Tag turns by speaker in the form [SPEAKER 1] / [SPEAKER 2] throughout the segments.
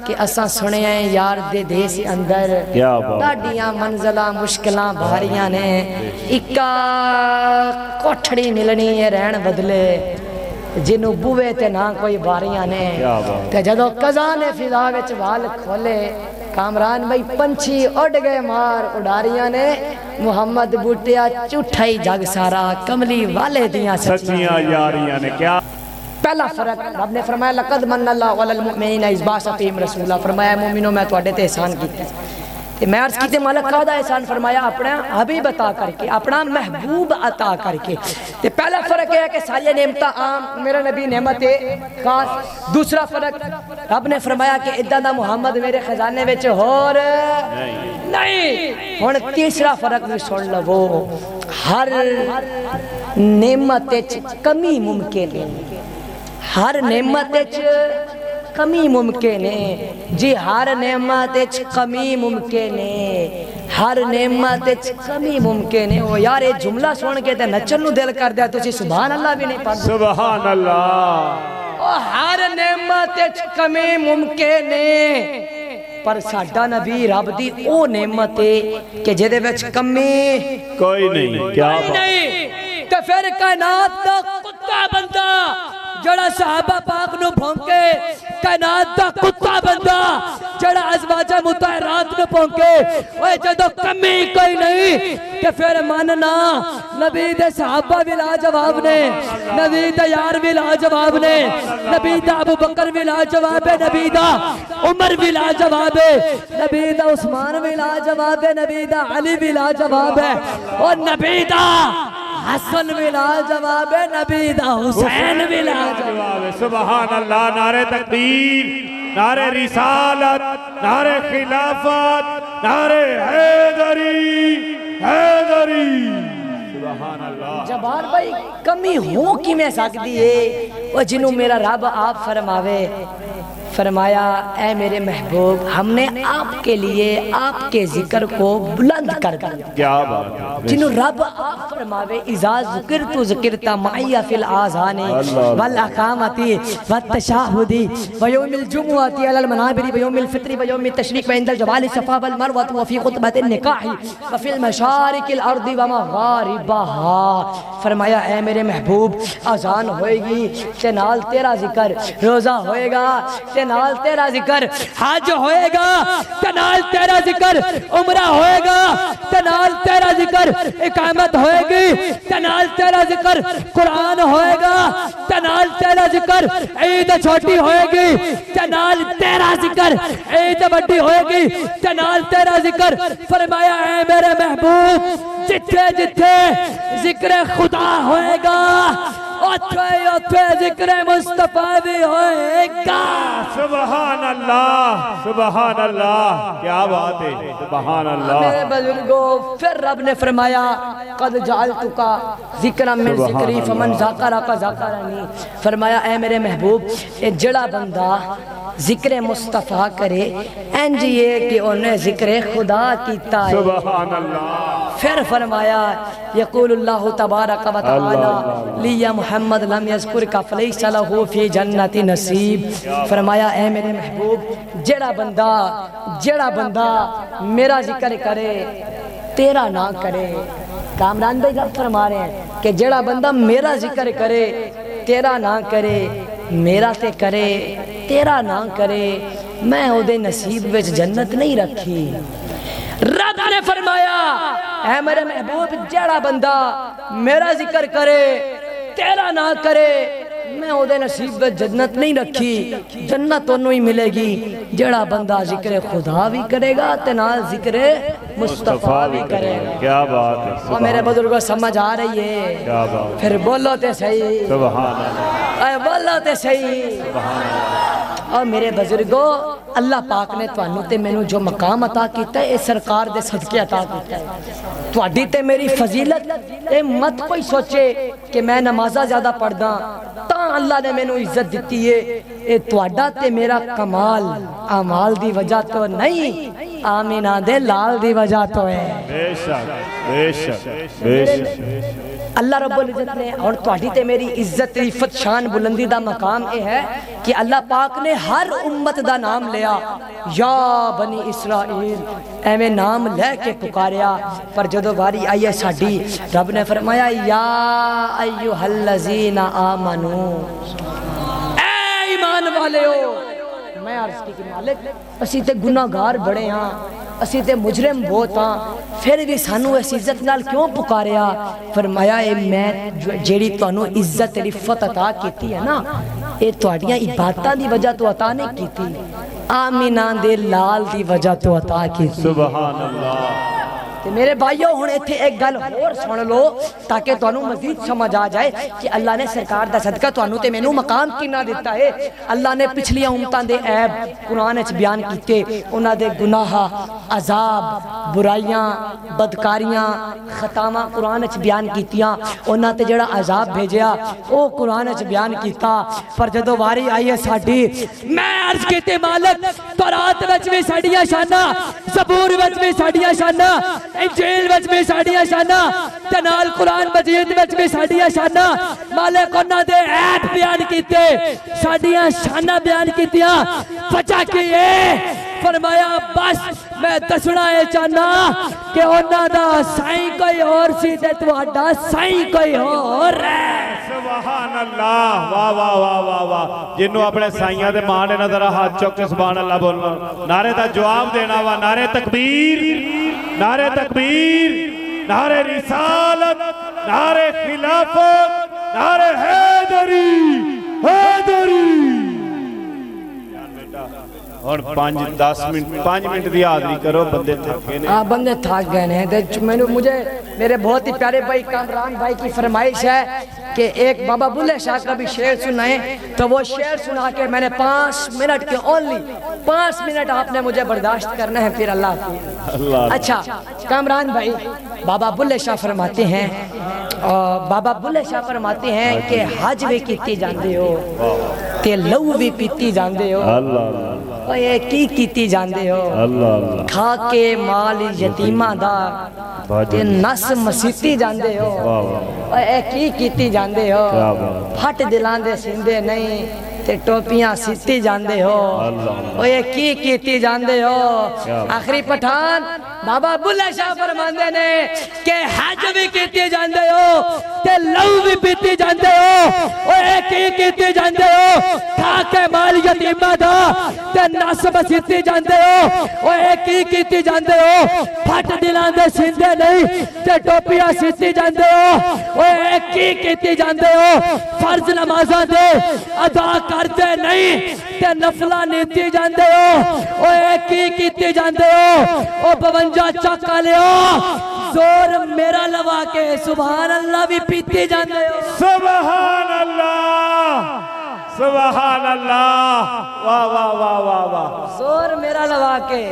[SPEAKER 1] کہ اساں سنے ہیں یار دے دیس اندر ڈاڈیاں منزلہ مشکلاں بھاریاں نے اکا کوٹھڑی ملنی ہے رہن بدلے جنوں بوے تے نہ کوئی باریاں نے تے جدو قضا نے فضا وچ وال کھولے کامران بھائی پنچھی اڑ گئے مار اڑاریاں نے محمد بوٹیا چوٹھائی جگ سارا کملی والے دیاں
[SPEAKER 2] سچیاں یاریاں نے کیا
[SPEAKER 1] پہلا فرق رب نے فرمایا لقد من اللہ علی المؤمنین اذ بعث فیہم رسولا فرمایا مومنوں میں تواڈے تے احسان کیتا ہے میں عرض کیتے مالک کا احسان فرمایا اپنا حبیب عطا کر کے اپنا محبوب عطا کر کے تے پہلا فرق ہے کہ ساری نعمتاں عام میرا نبی نعمت خاص دوسرا فرق رب نے فرمایا کہ ادھا دا محمد میرے خزانے وچ ہور نہیں ہن تیسرا فرق بھی سن لو ہر نعمت وچ کمی ممکن ہے ہر نعمت وچ کمی ممکن ہے جی ہر نعمت وچ کمی ممکن ہے ہر نعمت وچ کمی ممکن ہے او یار یہ جملہ سن کے تے نچن نو دل کر دیا تسی سبحان اللہ بھی نہیں پڑھ
[SPEAKER 2] سبحان اللہ
[SPEAKER 1] او ہر نعمت وچ کمی ممکن ہے پر ساڈا نبی رب دی او نعمت ہے کہ جدے وچ کمی
[SPEAKER 2] کوئی نہیں کیا
[SPEAKER 1] نہیں تے پھر کائنات دا کتا بندہ جڑا صحابہ پاک نو بھونکے کائنات دا کتا بندہ جڑا ازواج مطہرات نو بھونکے اوے جدو کمی کوئی نہیں کہ پھر ماننا نبی دے صحابہ بھی لا جواب نے نبی دے یار بھی لا جواب نے نبی دا ابو بکر بھی لا جواب ہے نبی دا عمر بھی لا جواب ہے نبی دا عثمان بھی لا جواب ہے نبی دا علی بھی لا جواب ہے اور نبی دا حسن بھی لا جواب ہے نبی دا حسین بھی لا جواب ہے
[SPEAKER 2] سبحان اللہ نعرہ تکبیر نعرہ رسالت نعرہ خلافت نعرہ حیدری حیدری سبحان اللہ
[SPEAKER 1] جبار بھائی کمی ہو کی میں سکتی ہے وہ جنہوں میرا رب آپ فرماوے فرمایا اے میرے محبوب ہم نے آپ کے لیے آپ کے ذکر کو بلند کر دیا
[SPEAKER 2] کیا بات
[SPEAKER 1] جنہوں رب آپ فرماوے اذا ذکرت ذکرتا معی فی الآذان والاقامتی والتشاہدی ویوم الجمعاتی علی المنابری ویوم الفطری ویوم التشریق وعند الجبال صفا والمروت وفی خطبت النکاح وفی المشارق الارض ومغاربها فرمایا اے میرے محبوب اذان ہوئے گی چنال تیرا ذکر روزہ ہوئے گا نال تیرا ذکر حج ہوئے گا تنال تیرا ذکر عمرہ ہوئے گا تنال تیرا ذکر اقامت ہوئے گی تنال تیرا ذکر قرآن ہوئے گا تنال تیرا ذکر عید چھوٹی ہوئے گی تنال تیرا ذکر عید بڑی ہوئے گی تنال تیرا ذکر فرمایا اے میرے محبوب جتھے جتھے ذکر خدا ہوئے گا اتھے ذکر مصطفیٰ بھی ہوئے گا
[SPEAKER 2] سبحان اللہ کیا بات ہے سبحان اللہ
[SPEAKER 1] میرے بزرگوں پھر رب نے فرمایا قد جعلتکا ذکرا من ذکری فمن ذاکرکا ذاکرنی فرمایا اے میرے محبوب جڑا بندہ ذکر مصطفیٰ کرے انج یہ کہ انہیں ذکر خدا کیتا ہے
[SPEAKER 2] سبحان اللہ
[SPEAKER 1] پھر فرمایا یقول اللہ تبارک و تعالی لیا محمد لم یذکرک فلیس لہ فی جنت نصیب فرمایا اے میرے محبوب جڑا بندہ میرا ذکر کرے تیرا نہ کرے کامران بھائی رب فرما رہے ہیں کہ جڑا بندہ میرا ذکر کرے تیرا نہ کرے میرا تے کرے تیرا نہ کرے میں او دے نصیب وچ جنت نہیں رکھی رب نے فرمایا اے میرے محبوب جڑا بندہ میرا ذکر کرے تیرا نہ کرے میں او دے نصیب وچ جنت نہیں رکھی جنت انہوں ہی ملے گی جڑا بندہ ذکر خدا بھی کرے گا تے نال ذکر مصطفیٰ بھی کرے گا
[SPEAKER 2] کیا بات ہے
[SPEAKER 1] اور میرے بزرگوں سمجھ آ رہی ہے
[SPEAKER 2] کیا بات
[SPEAKER 1] پھر بولو تے صحیح
[SPEAKER 2] سبحان اللہ
[SPEAKER 1] اے بولو تے صحیح
[SPEAKER 2] سبحان اللہ
[SPEAKER 1] اور میرے بزرگوں اللہ پاک نے توانو تے میں جو مقام عطا کیتا ہے اے سرکار دے صدقے عطا کیتا ہے تواڈی تے میری فضیلت اے مت کوئی سوچے کہ میں نمازہ زیادہ پڑھ دا تاں اللہ نے میں عزت دیتی ہے اے تواڈا تے میرا کمال اعمال دی وجہ تو نہیں آمینہ دے لال دی وجہ تو ہے
[SPEAKER 2] بے شک بے شک بے شک
[SPEAKER 1] اللہ رب العزت نے اور تہاڈی تے میری عزت رفت شان بلندی دا مقام اے ہے کہ اللہ پاک نے ہر امت دا نام لیا، یا بنی اسرائیل ایویں نام لے کے پکاریا، پر جدو باری آئی ہے ساڈی رب نے فرمایا یا ایھا الذین آمنو، اے ایمان والے ہو۔ میں عرض کی کہ مالک اسی تے گناہگار بڑے ہاں، اسی تے مجرم بہت ہاں، پھر بھی سانو اس عزت نال کیوں پکاریا؟ فرمایا اے میں جیڑی تانوں عزت رفت عطا کیتی ہے نا، اے تہاڈیاں عبادتاں دی وجہ تو عطا نہیں کیتی، آمینہ دے لال دی وجہ تو عطا کیتی۔
[SPEAKER 2] سبحان اللہ۔
[SPEAKER 1] میرے بھائیو ہن ایتھے ایک گل اور سن لو تاکہ تانوں مزید سمجھ آ جائے کہ اللہ نے سرکار دا صدقہ تانوں تے مینوں مقام کنا دیتا ہے۔ اللہ نے پچھلیاں امتاں دے عیب قرآن وچ بیان کیتے، انہاں دے گناہ، عذاب، برائیاں، بدکاریاں، خطاواں قرآن وچ بیان کیتیاں، انہاں تے جڑا عذاب بھیجیا او قرآن وچ بیان کیتا، پر جدو واری آئی ہے ساڈی میں عرض کیتے مالک تورات وچ بھی ساڈیاں شاناں، زبور وچ بھی ساڈیاں شاناں، انجیل وچ بھی ساڈیاں شاناں، تے نال قرآن مجید وچ بھی ساڈیاں شاناں، مالک انہاں دے عیب بیان کیتے، ساڈیاں شاناں بیان کیتیاں، وجہ کی ہے؟ فرمایا بس میں دسنا ہے چاہنا کہ انہاں دا سائیں کوئی اور سی تے تہاڈا سائیں کوئی اور ہے۔
[SPEAKER 2] سبحان اللہ، واہ واہ واہ واہ واہ، جنہوں اپنے سائیاں دے ماں نے نظر ہاتھ چوک کے سبحان اللہ بولنا، نعرے دا جواب دینا وا، نعرے تکبیر، نعرے تکبیر، نعرے رسالت، نعرے خلافت، نعرے حیدری، حیدری۔ اور 5 منٹ دی حاضری کرو، بندے تھک گئے۔
[SPEAKER 1] بندے تھک گئے ہیں۔ مجھے میرے بہت ہی پیارے بھائی کامران بھائی کی فرمائش ہے کہ ایک بابا بلے شاہ کا بھی شعر سنائیں، تو وہ شعر سنا کے میں نے 5 منٹ کے اونلی 5 منٹ آپ نے مجھے برداشت کرنا ہے، پھر اللہ حافظ۔ اچھا کامران بھائی، بابا بلے شاہ فرماتے ہیں، بابا بلے شاہ فرماتے ہیں کہ حج بھی کیتی جاندے ہو تے لو بھی پیتی جاندے ہو، اے کی کیتی جاندے ہو، کھا کے مال یتیماں دا تے نس مسیتی جاندے ہو، اے کی کیتی جاندے ہو، پھٹ دلاں دے سیندے نہیں تے ٹوپیاں سیتی جاندے ہو، اے کی کیتی جاندے ہو۔ آخری پٹھان بابا بلے شاہ فرماندے نے کہ حج بھی کیتی جاندے ہو تے لو بھی پیتی جاندے ہو، اے کی کیتی جاندے ہو، کھا کے مال یتیماں دا تے نس مسیتی جاندے ہو، اے کی کیتی جاندے ہو، پھٹ دلاں دے سیندے نہیں تے ٹوپیاں سیتی جاندے ہو، اے کی کیتی جاندے ہو، فرض نمازاں دے ادا کرتے نہیں تے نفلہ نیتی جاندے ہو، اے کی کیتی جاندے ہو، او 52 چکا لیو زور میرا لوا کے سبحان اللہ بھی پیتی جاندے ہو۔
[SPEAKER 2] سبحان اللہ، سبحان اللہ، واہ واہ واہ واہ واہ،
[SPEAKER 1] زور میرا لوا کے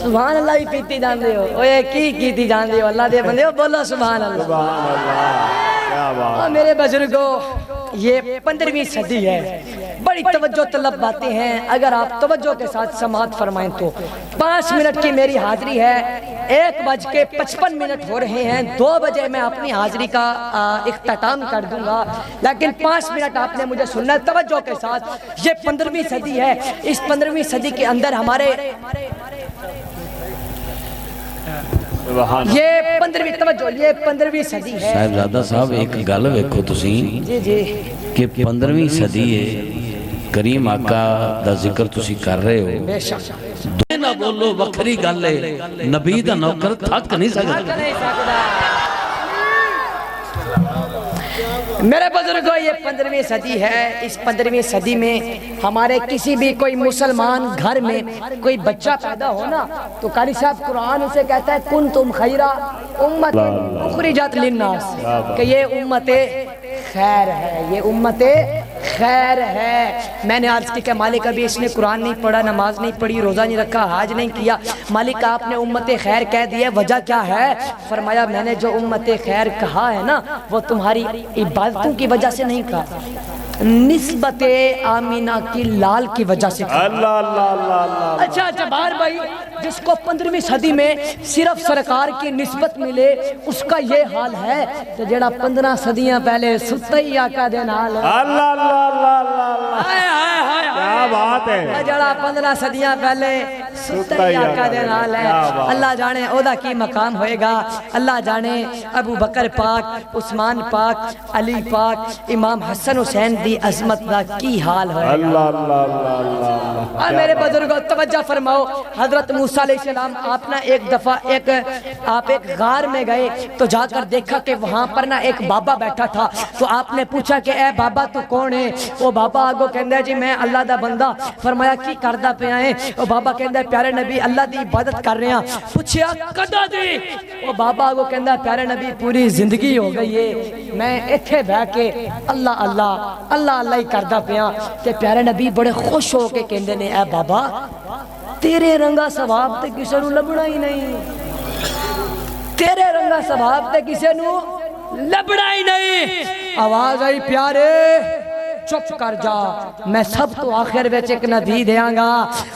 [SPEAKER 1] سبحان اللہ بھی پیتی جاندے ہو، اے کی کیتی جاندے ہو، اللہ دے بندے ہو بولو سبحان اللہ۔
[SPEAKER 2] سبحان اللہ، کیا بات۔
[SPEAKER 1] میرے بزرگوں یہ 15ویں صدی ہے، بڑی توجہ طلب باتیں ہیں، اگر آپ توجہ کے ساتھ سماعت فرمائیں تو 5 منٹ کی میری حاضری ہے، 1:55 ہو رہے ہیں، 2 بجے میں اپنی حاضری کا اختتام کر دوں گا، لیکن 5 منٹ آپ نے مجھے سننا ہے توجہ کے ساتھ۔ یہ 15ویں صدی ہے، اس 15ویں صدی کے اندر ہمارے یہ 15ویں توجہ، یہ 15ویں صدی ہے۔
[SPEAKER 3] صاحبزادہ صاحب ایک گل ویکھو تسی کہ 15ویں صدی ہے، کریم آقا دا ذکر تسی کر رہے ہو،
[SPEAKER 1] بے شک
[SPEAKER 3] دے نہ بولو وکھری گل ہے، نبی دا نوکر تھک نہیں سکتا۔
[SPEAKER 1] میرے بزرگوں یہ 15ویں صدی ہے، اس 15ویں صدی میں ہمارے کسی بھی کوئی مسلمان گھر میں کوئی بچہ پیدا ہونا تو قاری صاحب قرآن اسے کہتا ہے کنتم خیرا امت اخرجت للناس، کہ یہ امت خیر ہے، یہ امت خیر ہے۔ میں نے عرض کی کہ مالک ابھی اس نے قرآن نہیں پڑھا، نماز نہیں پڑھی، روزہ نہیں رکھا، حج نہیں کیا، مالک آپ نے امت خیر کہہ دیا، وجہ کیا ہے؟ فرمایا میں نے جو امت خیر کہا ہے نا وہ تمہاری عبادتوں کی وجہ سے نہیں کہا، نسبت آمینہ کی لال کی وجہ سے
[SPEAKER 2] اللہ اللہ اللہ اللہ
[SPEAKER 1] اچھا جبار بھائی جس کو 15ویں صدی میں صرف سرکار کی نسبت ملے اس کا یہ حال ہے تو جڑا 15 صدیاں پہلے ستا ہی آقا دے نال ہے
[SPEAKER 2] اللہ اللہ اللہ اللہ
[SPEAKER 1] ہائے ہائے ہائے
[SPEAKER 2] کیا بات ہے
[SPEAKER 1] جڑا 15 صدیاں پہلے ستا ہی آقا دے نال ہے اللہ جانے او دا کی مقام ہوئے گا اللہ جانے ابو بکر پاک عثمان پاک علی پاک امام حسن حسین دی عظمت دا کی حال ہوئے گا
[SPEAKER 2] اللہ اللہ اللہ
[SPEAKER 1] اور میرے بزرگوں توجہ فرماؤ حضرت موسیٰ علیہ السلام آپ نا ایک دفعہ آپ ایک غار میں گئے تو جا کر دیکھا کہ وہاں پر نا ایک بابا بیٹھا تھا تو آپ نے پوچھا کہ اے بابا تو کون ہے وہ بابا آگو کہندہ ہے جی میں اللہ دا بندہ فرمایا کی کردہ پہ آئے وہ بابا کہندہ ہے پیارے نبی اللہ دی عبادت کر رہے ہیں پوچھیا کدہ دی وہ بابا آگو کہندہ ہے پیارے نبی پوری زندگی ہو گئی ہے میں اتھے بہ کے اللہ اللہ اللہ اللہ ہی کردہ پہ آئے تے پیارے نبی بڑے خوش ہو کے کہندے نے اے بابا تیرے رنگا ثواب تے کسے نو لبنا ہی نہیں تیرے رنگا ثواب تے کسے نو لبنا ہی نہیں آواز آئی پیارے چپ کر جا میں سب تو آخر ویچ ایک نبی دیاں گا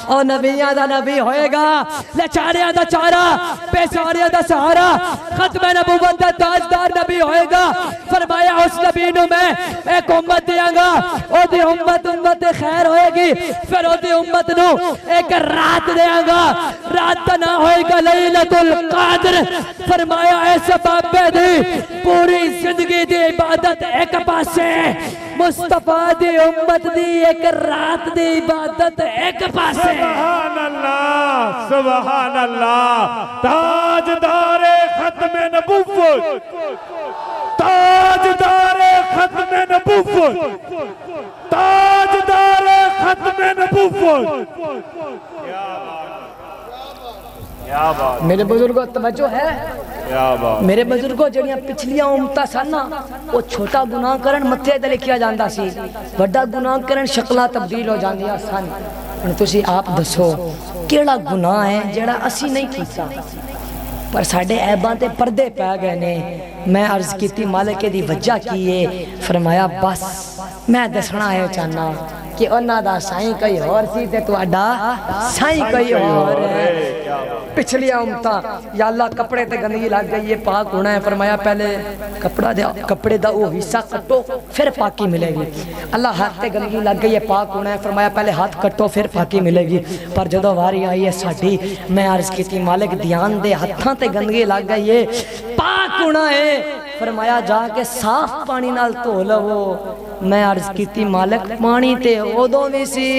[SPEAKER 1] اور نبیاں دا نبی ہوئے گا لچاریاں دا چارہ پیساریاں دا سہارا ختم نبوت دا تاجدار نبی ہوئے گا فرمایا اس نبی نو میں ایک امت دیاں گا او دی امت خیر ہوئے گی پھر او دی امت نو ایک رات دیاں گا رات نہ ہوئے گا لیلۃ القدر فرمایا ایسا بابے دی پوری زندگی دی عبادت ایک پاسے مصطفیٰ دی امت دی ایک رات دی عبادت ایک پاسے
[SPEAKER 2] سبحان اللہ تاجدار ختم نبوت تاجدار ختم نبوت تاجدار ختم نبوت کیا بات
[SPEAKER 1] میرے بزرگوں توجہ ہے
[SPEAKER 2] کیا بات
[SPEAKER 1] میرے بزرگوں جڑیاں پچھلیاں امتاں سن نا وہ چھوٹا گناہ کرن متھے تے لکھیا جاندا سی بڑا گناہ کرن شکلاں تبدیل ہو جاندیاں سن ہن تسی آپ دسو کیڑا گناہ ہے جڑا اسی نہیں کیتا پر ساڈے عیباں تے پردے پہ گئے نے میں عرض کیتی مالک دی وجہ کی ہے فرمایا بس میں دسنا ہے چاہنا کہ انہاں دا سائیں کوئی اور سی تے تہاڈا سائیں کوئی اور ہے پچھلیاں امتاں یا اللہ کپڑے تے گندگی لگ گئی ہے پاک ہونا ہے فرمایا پہلے کپڑے دا وہ حصہ کٹو پھر پاکی ملے گی اللہ ہاتھ تے گندگی لگ گئی ہے پاک ہونا ہے فرمایا پہلے ہاتھ کٹو پھر پاکی ملے گی پر جدو واری آئی ہے ساڈی میں عرض کیتی مالک دھیان دے ہتھاں تے گندگی لگ گئی ہے پاک ہونا ہے فرمایا جا کے صاف پانی نال دھو لو میں عرض کیتی مالک پانی تے اودوں وی سی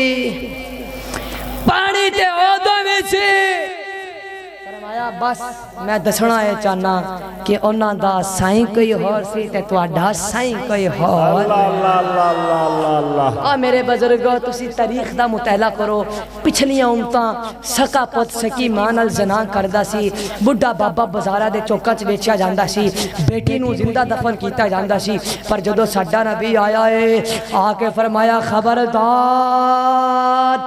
[SPEAKER 1] پانی تے اودوں وی سی فرمایا بس میں دسنا ہے چاہنا کہ انہاں دا سائیں کوئی اور سی تے تہاڈا سائیں کوئی اور میرے بزرگو تسی تاریخ دا مطالعہ کرو پچھلیاں امتاں سکا پت سکی ماں نال زنا کردا سی بڈھا بابا بازاراں دے چوکاں وچ بیچیا جاندا سی بیٹی نو زندہ دفن کیتا جاندا سی پر جدوں ساڈا نبی آیا ہے آ کے فرمایا خبردار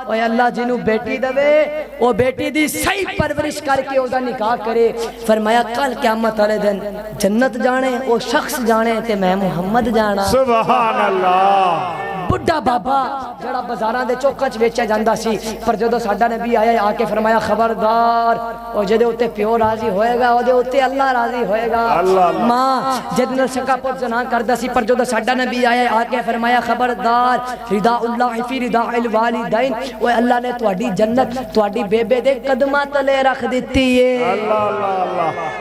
[SPEAKER 1] اوے اللہ جنوں بیٹی دوے وہ بیٹی دی صحیح پرورش کر کے اودا نکاح کرے فرمایا کل قیامت والے دن جنت جانے وہ شخص جانے تے میں محمد جانا
[SPEAKER 2] سبحان اللہ
[SPEAKER 1] بڑھا بابا جڑا بازاراں دے چوکاں وچ ویچیا جاندا سی پر جدوں ساڈا نبی آیا آ کے فرمایا خبردار او جدے اوتے پیو راضی ہوئے گا او دے اوتے اللہ راضی ہوئے گا ماں جد نال سکا پت زنا کردا سی پر جدوں ساڈا نبی آیا آ کے فرمایا خبردار رضا اللہ فی رضا الوالدین اوے اللہ نے تہاڈی جنت تہاڈی بیبے دے قدماں تلے رکھ دتی ہے
[SPEAKER 2] اللہ اللہ اللہ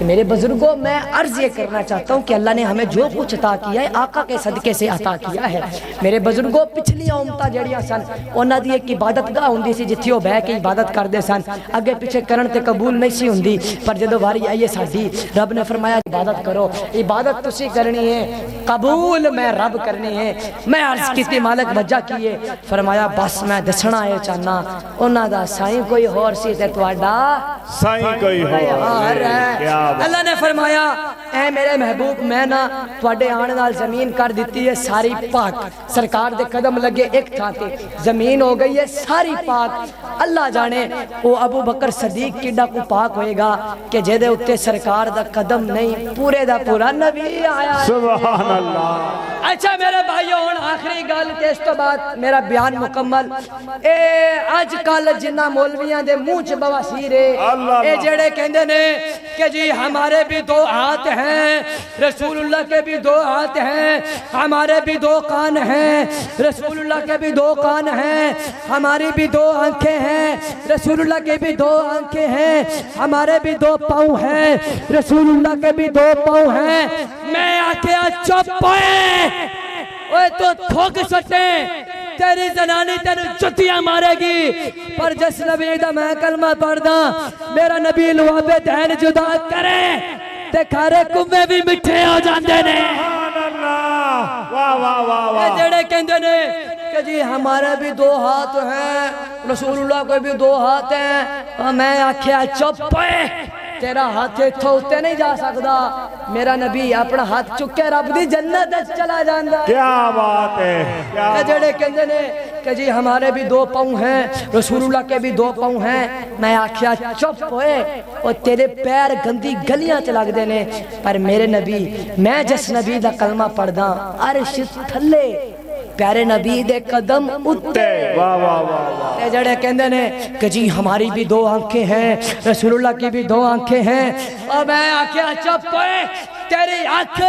[SPEAKER 1] میرے بزرگوں میں عرض یہ کرنا چاہتا ہوں کہ اللہ نے ہمیں جو کچھ عطا کیا ہے آقا کے صدقے سے عطا کیا ہے میرے بزرگوں پچھلی امتاں جڑیاں سن انہاں دی ایک عبادت گاہ ہوندی سی جتھے وہ بہ کے عبادت کردے سن اگے پیچھے کرن تے قبول نہیں سی ہوندی پر جدوں واری آئی ہے ساڈی رب نے فرمایا عبادت کرو عبادت تسی کرنی ہے قبول میں رب کرنی ہے میں عرض کیتی مالک وجہ کی ہے فرمایا بس میں دسنا ہے چاہنا انہاں دا سائیں کوئی اور سی تے تہاڈا
[SPEAKER 2] سائیں کوئی اور ہے
[SPEAKER 1] اللہ نے فرمایا اے میرے محبوب میں نا تواڈے آنے نال زمین کر دیتی ہے ساری پاک سرکار دے قدم لگے ایک تھا تے زمین ہو گئی ہے ساری پاک اللہ جانے وہ ابو بکر صدیق کیڈا کو پاک ہوئے گا کہ جے دے اتے سرکار دا قدم نہیں پورے دا پورا نبی آیا
[SPEAKER 2] سبحان اللہ
[SPEAKER 1] اچھا میرے بھائیو ہن آخری گل تے اس تو بعد میرا بیان مکمل اے اج کل جنہ مولویاں دے منہ چ بواسیر ہے اے جڑے کہندے نے کہ جی ہمارے بھی دو ہاتھ ہیں رسول اللہ کے بھی دو ہاتھ ہیں ہمارے بھی دو کان ہیں رسول اللہ کے بھی دو کان ہیں ہماری بھی دو آنکھیں ہیں رسول اللہ کے بھی دو آنکھیں ہیں ہمارے بھی دو پاؤں ہیں رسول اللہ کے بھی دو پاؤں ہیں میں آکھیا چپ ہوئے اوے تو تھوک سٹیں تیری زنانی تیری جتیاں مارے گی پر جس نبی دا میں کلمہ پڑھ دا میرا نبی لوابے دین جدا کرے تے کھارے کمے بھی مٹھے ہو جاندے نے
[SPEAKER 2] سبحان اللہ واہ واہ واہ
[SPEAKER 1] اے
[SPEAKER 2] واہ
[SPEAKER 1] جڑے کہندے نے کہ جی ہمارے بھی دو ہاتھ ہیں رسول اللہ کے بھی دو ہاتھ ہیں اور میں آکھیا چپ ہوئے تیرا ہاتھ اتھو اتے نہیں جا سکدا میرا نبی اپنا ہاتھ چکے رب دی جنت چلا جاندا
[SPEAKER 2] کیا بات ہے کیا
[SPEAKER 1] اے جڑے کہندے نے کہ جی ہمارے بھی دو پاؤں ہیں رسول اللہ کے بھی دو پاؤں ہیں میں آکھیا چپ ہوئے اور تیرے پیر گندی گلیاں چ لگ دے نے پر میرے نبی میں جس نبی دا کلمہ پڑھدا عرش تھلے پیارے نبی دے قدم اتے
[SPEAKER 2] واہ واہ واہ واہ
[SPEAKER 1] اے جڑے کہندے نے کہ جی ہماری بھی دو آنکھیں ہیں رسول اللہ کی بھی دو آنکھیں ہیں اور میں آکھیا چپ ہوئے تیری آنکھ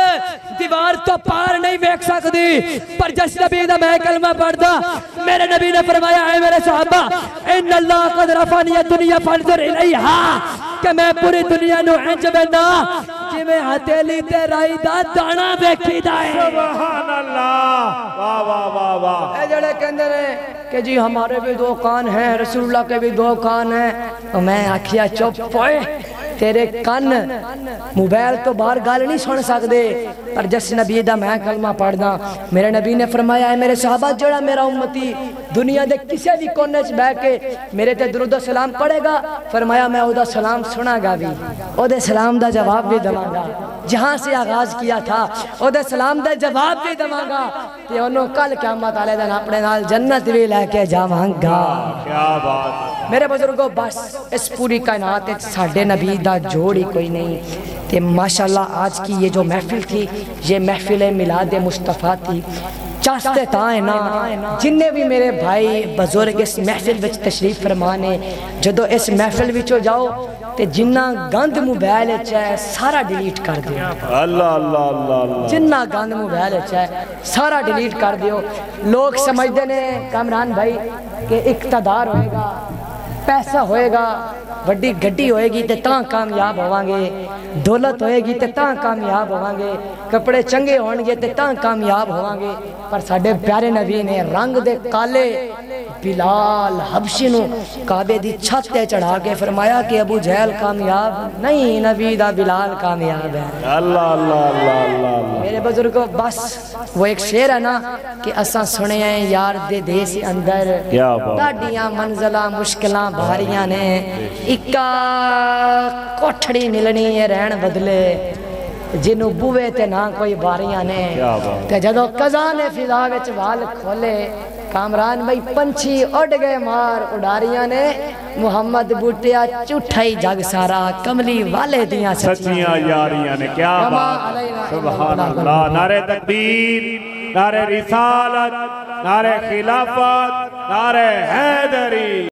[SPEAKER 1] دیوار تو پار نہیں بیک سکتی پر جس نبی دا میں کلمہ پڑھدا میرے نبی نے فرمایا اے میرے صحابہ ان اللہ قد رفعنی الدنیا فانظر الیہا کہ میں پوری دنیا نو انج بنا کہ میں ہتھیلی تے رائی دا دانا بیکھی دا ہے
[SPEAKER 2] سبحان اللہ واہ واہ واہ واہ
[SPEAKER 1] اے جڑے کہندے نے کہ جی ہمارے بھی دو کان ہیں رسول اللہ کے بھی دو کان ہیں تو میں آکھیا چپ ہوئے تیرے کن موبائل تو باہر گال نہیں سن سکدے پر جس نبی دا میں کلمہ پڑھدا میرے نبی نے فرمایا ہے میرے صحابہ جڑا میرا امتی دنیا دے کسی بھی کونے چ بیٹھ کے میرے تے درود و سلام پڑھے گا فرمایا میں او دا سلام سنا گا بھی او دے سلام دا جواب بھی دواں گا جہاں سے آغاز کیا تھا او دے سلام دا جواب بھی دواں گا تے انہوں کل قیامت والے دن اپنے نال جنت بھی لے کے جاواں گا
[SPEAKER 2] کیا بات
[SPEAKER 1] میرے بزرگوں بس اس پوری کائنات ساڈے نبی دا جوڑ ہی کوئی نہیں تے ماشاءاللہ آج کی یہ جو محفل تھی یہ محفل میلاد مصطفیٰ تھی چاستے تائیں نا جننے بھی میرے بھائی بزرگ اس محفل وچ تشریف فرمانے جدو اس محفل وچو جاؤ تے جنہ گند موبائل چاہے سارا ڈیلیٹ کر دیو
[SPEAKER 2] اللہ اللہ اللہ اللہ
[SPEAKER 1] جنہ گند موبائل چاہے سارا ڈیلیٹ کر دیو لوگ سمجھتے نے کامران بھائی کہ اقتدار ہوئے گا پیسہ ہوئے گا وڈی گڈی ہوئے گی تے تاں کامیاب ہوواں گے دولت ہوئے گی تے تاں کامیاب ہوواں گے کپڑے چنگے ہون گے تے تاں کامیاب ہوواں گے پر ساڈے پیارے نبی نے رنگ دے کالے بلال حبشی نو کعبے دی چھت تے چڑھا کے فرمایا کہ ابو جہل کامیاب نہیں نبی دا بلال کامیاب ہے
[SPEAKER 2] اللہ اللہ اللہ اللہ
[SPEAKER 1] میرے بزرگوں بس وہ ایک شعر ہے نا کہ اساں سنے ہیں یار دے دیس اندر
[SPEAKER 2] کیا بات
[SPEAKER 1] تاڑیاں منزلہ مشکلاں بھاریاں نے اکا کوٹھڑی ملنی ہے رہن بدلے جنوں بوے تے نہ کوئی باریاں نے تے جدو قضا نے فضا وچ وال کھولے کامران بھائی پنچھی اڑ گئے مار اڈاریاں نے محمد بوٹیا چوٹھائی جگ سارا کملی والے دیاں
[SPEAKER 2] سچیاں یاریاں نے کیا بات سبحان اللہ نعرہ تکبیر نعرہ رسالت نعرہ خلافت نعرہ حیدری